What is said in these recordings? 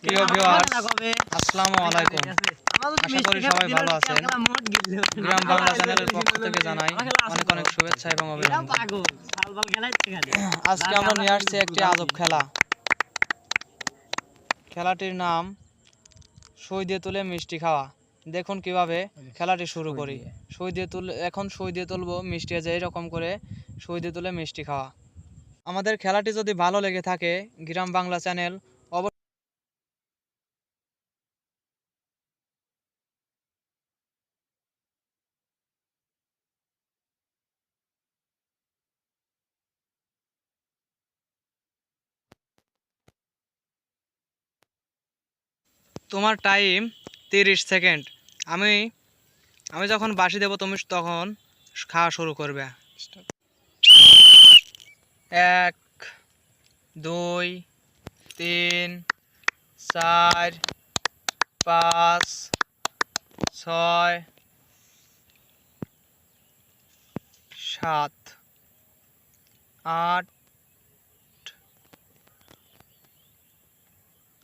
প্রিয় ভিউয়ার্স, আসসালামু আলাইকুম। আশা করি সবাই ভালো আছেন। গ্রাম বাংলা চ্যানেলের পক্ষ থেকে জানাই অনেক অনেক শুভেচ্ছা এবং অভিনন্দন। আজকে আমরা নিয়ে আসছি একটি আজব খেলা। খেলাটির নাম সই দিয়ে তুলে মিষ্টি খাওয়া। দেখুন কিভাবে খেলাটি শুরু করি। সই দিয়ে তুলবো মিষ্টি, যে এরকম করে সই দিয়ে তুলে মিষ্টি খাওয়া। আমাদের খেলাটি যদি ভালো লেগে থাকে, গ্রাম বাংলা চ্যানেল তোমার টাইম 30 সেকেন্ড। আমি আমি যখন বাঁশি দেব তুমি তখন খাওয়া শুরু করবে। 1 2 3 4 5 6 7 8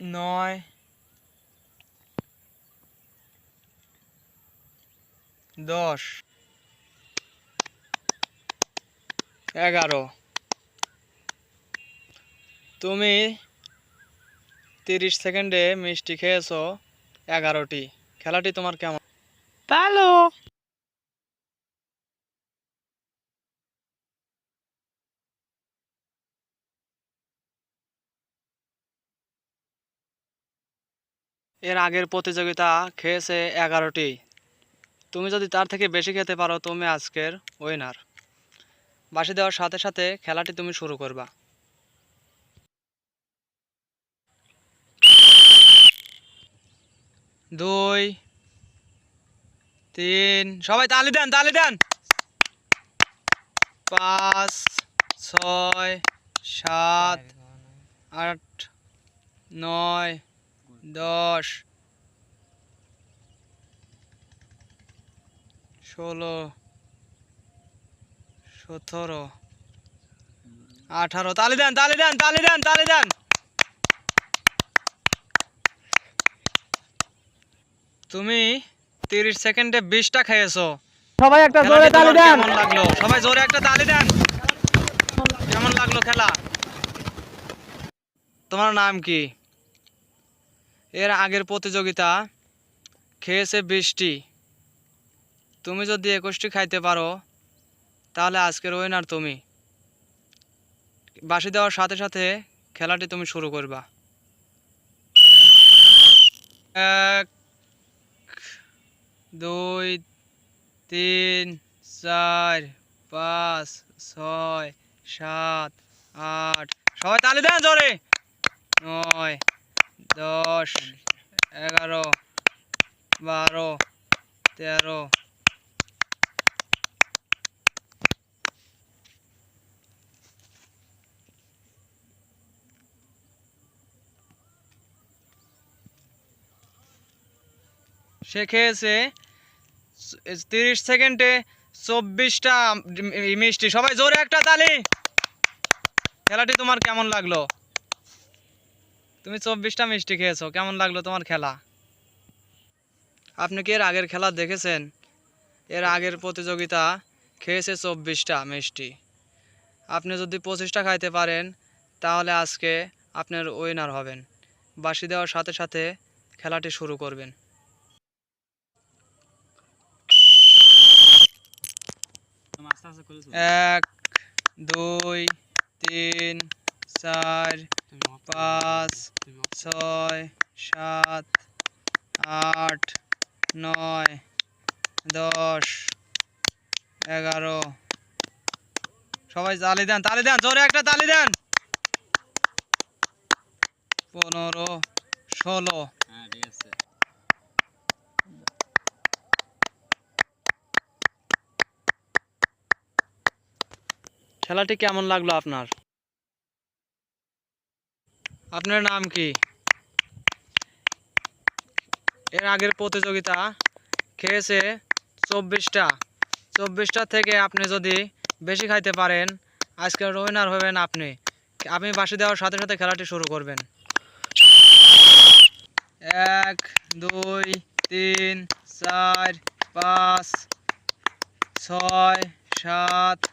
9 10 11। তুমি 30 সেকেন্ডে মিষ্টি খেয়েছো 11টি। খেলাটি তোমার কেমন? ভালো। এর আগের প্রতিযোগিতা খেয়েছে 11টি। তুমি যদি তার থেকে বেশি খেতে পারো তুমি আজকের উইনার। বাঁশি দেওয়ার সাথে সাথে খেলাটি তুমি শুরু করবা। 2 3, সবাই তালি দেন, তালি দেন। 5 6 7 8 9 10 16 17 18। তালি দেন, তালি দেন, তালি দেন, তালি দেন। তুমি 30 সেকেন্ডে 20টা খেয়েছো। সবাই একটা জোরে খেলাটি তালি তোমার দেন। কেমন লাগলো? সবাই জোরে একটা তালি দেন। কেমন লাগলো খেলা? তোমার নাম কি? এর আগের প্রতিযোগিতা খেয়েছে 20টি। তুমি যদি 21টি খাইতে পারো তাহলে আজকের উইনার তুমি। বাঁশি দেওয়ার সাথে সাথে খেলাটি তুমি শুরু করবা। 1 2 3 4 5 6 7 8। সবাই তালি দেন জোরে। 9 10 11 12 13। সে খেয়েছে 30 সেকেন্ডে 24টা মিষ্টি। সবাই জোরে একটা তালি। খেলাটি তোমার কেমন লাগলো? তুমি 24টা মিষ্টি খেয়েছো, কেমন লাগলো তোমার খেলা? আপনি কি এর আগের খেলা দেখেছেন? এর আগের প্রতিযোগিতা খেয়েছে 24টা মিষ্টি। আপনি যদি 25টা খাইতে পারেন তাহলে আজকে আপনার উইনার হবেন। বাঁশি দেওয়ার সাথে সাথে খেলাটি শুরু করবেন। 1 2 3 4 5 6 7 8 9 10 11। সবাই তালি দেন, তালি দেন, জোরে একটা তালি দেন। 15 16। খেলাটি কেমন লাগলো আপনার? আপনার নাম কি? এর আগের প্রতিযোগিতা খেয়েছে 24টা। 24টা থেকে আপনি যদি বেশি খাইতে পারেন আজকের উইনার হবেন আপনি। আপনি বাঁশি দেওয়ার সাথে সাথে খেলাটি শুরু করবেন। 1 2 3 4 5 6 7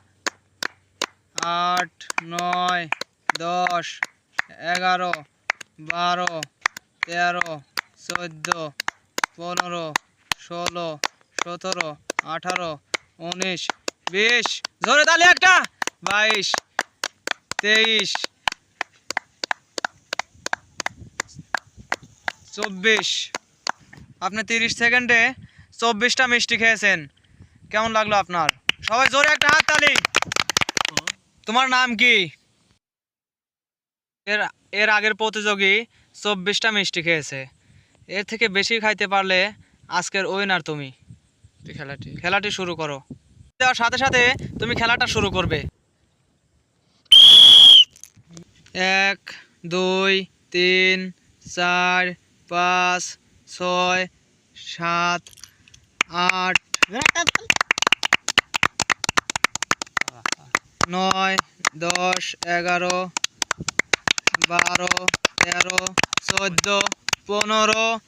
8 9 10 11 12 13 14 15 16 17 18 19 20 জোরে তালি একটা 22 23 24 আপনি 30 সেকেন্ডে 24টা মিষ্টি খেয়েছেন কেমন লাগলো আপনার সবাই জোরে একটা হাত তালি তোমার নাম কি এর এর আগের প্রতিযোগী 24টা মিষ্টি খেয়েছে এর থেকে বেশি খাইতে পারলে আজকের উইনার তুমি খেলাটি শুরু করো দেওয়ার সাথে সাথে তুমি খেলাটা শুরু করবে 1 2 3 4 5 6 7 8 9 10 11 12 13 14 15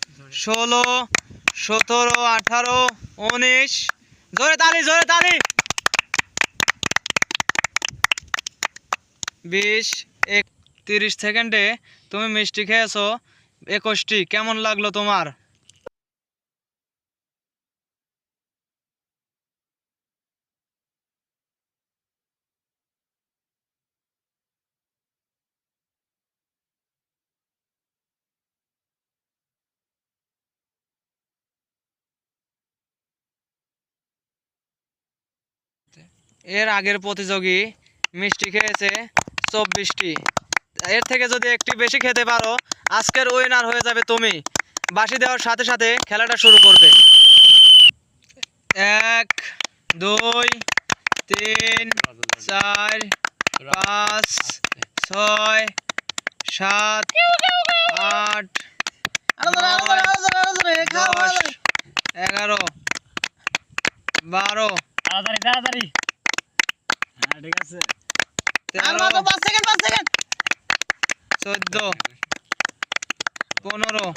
16 17 18 19 জোরে তালি 20 30 সেকেন্ডে তুমি মিষ্টি খেয়েছো 21টি কেমন লাগলো তোমার এর আগের প্রতিযোগী মিষ্টি খেয়েছে 24টি এর থেকে যদি একটি বেশি খেতে পারো আজকের উইনার হয়ে যাবে তুমি বাঁশি দেওয়ার সাথে সাথে খেলাটা শুরু করবে 1 2 3 4 5 6 7 8 10 11 12 তাড়াতাড়ি হ্যাঁ ঠিক আছে 13 5 সেকেন্ড 14 15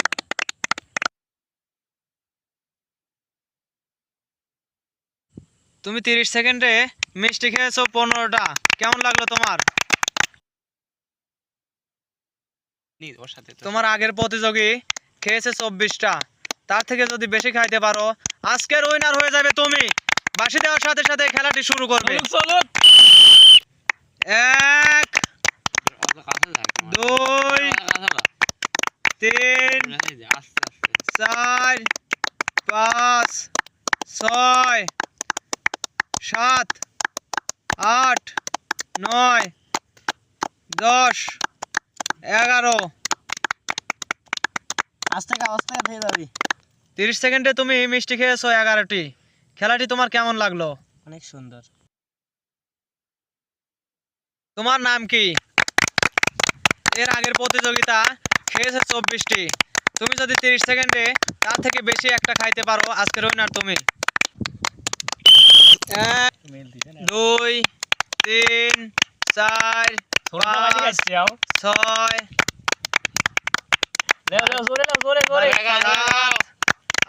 তুমি 30 সেকেন্ডে মিষ্টি খেয়েছো 15টা কেমন লাগলো তোমার তোমার আগের প্রতিযোগী খেয়েছে 24টা তার থেকে যদি বেশি খাইতে পারো আজকের উইনার হয়ে যাবে তুমি বাঁশি দেওয়ার সাথে সাথে খেলাটি শুরু করবে 1 2 3 4 5 6 7 8 9 10 11 আস্তে খেয়ে যাবি 30 সেকেন্ডে তুমি মিষ্টি খেয়েছো 11টি খেলাটি তোমার কেমন লাগলো অনেক সুন্দর তোমার নাম কি এর আগের প্রতিযোগিতা খেয়েছে 24টি তুমি যদি 30 সেকেন্ডে তার থেকে বেশি একটা খাইতে পারো আজকের উইনার তুমি 1 2 3 4 5 6 জোরে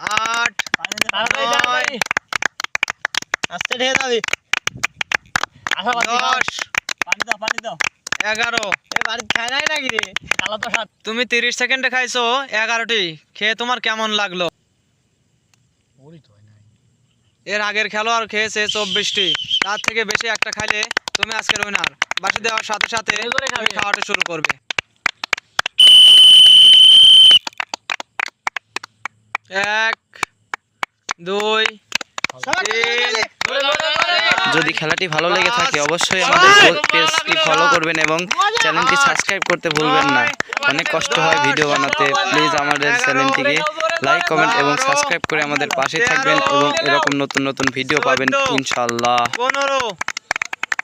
8 9 আস্তে ঢেকে যাবি 10 পানি দাও 11 এ বাড়ি খায় নাই নাকি রে কালো তো সাত তুমি 30 সেকেন্ডে খাইছো 11টি খেয়ে তোমার কেমন লাগলো এর আগের খেলোয়াড় খেয়েছে 24টি তার থেকে বেশি একটা খাইলে তুমি আজকের উইনার বাঁশি দেওয়ার সাথে সাথে তুমি খাওয়াটা শুরু করবে 1 2 যদি খেলাটি ভালো লেগে থাকে অবশ্যই আমাদের পেজটি ফলো করবেন এবং চ্যানেলটি সাবস্ক্রাইব করতে ভুলবেন না অনেক কষ্ট হয় ভিডিও বানাতে প্লিজ আমাদের চ্যানেলটিকে লাইক কমেন্ট এবং সাবস্ক্রাইব করে আমাদের পাশে থাকবেন এবং এরকম নতুন নতুন ভিডিও পাবেন ইনশাআল্লাহ 15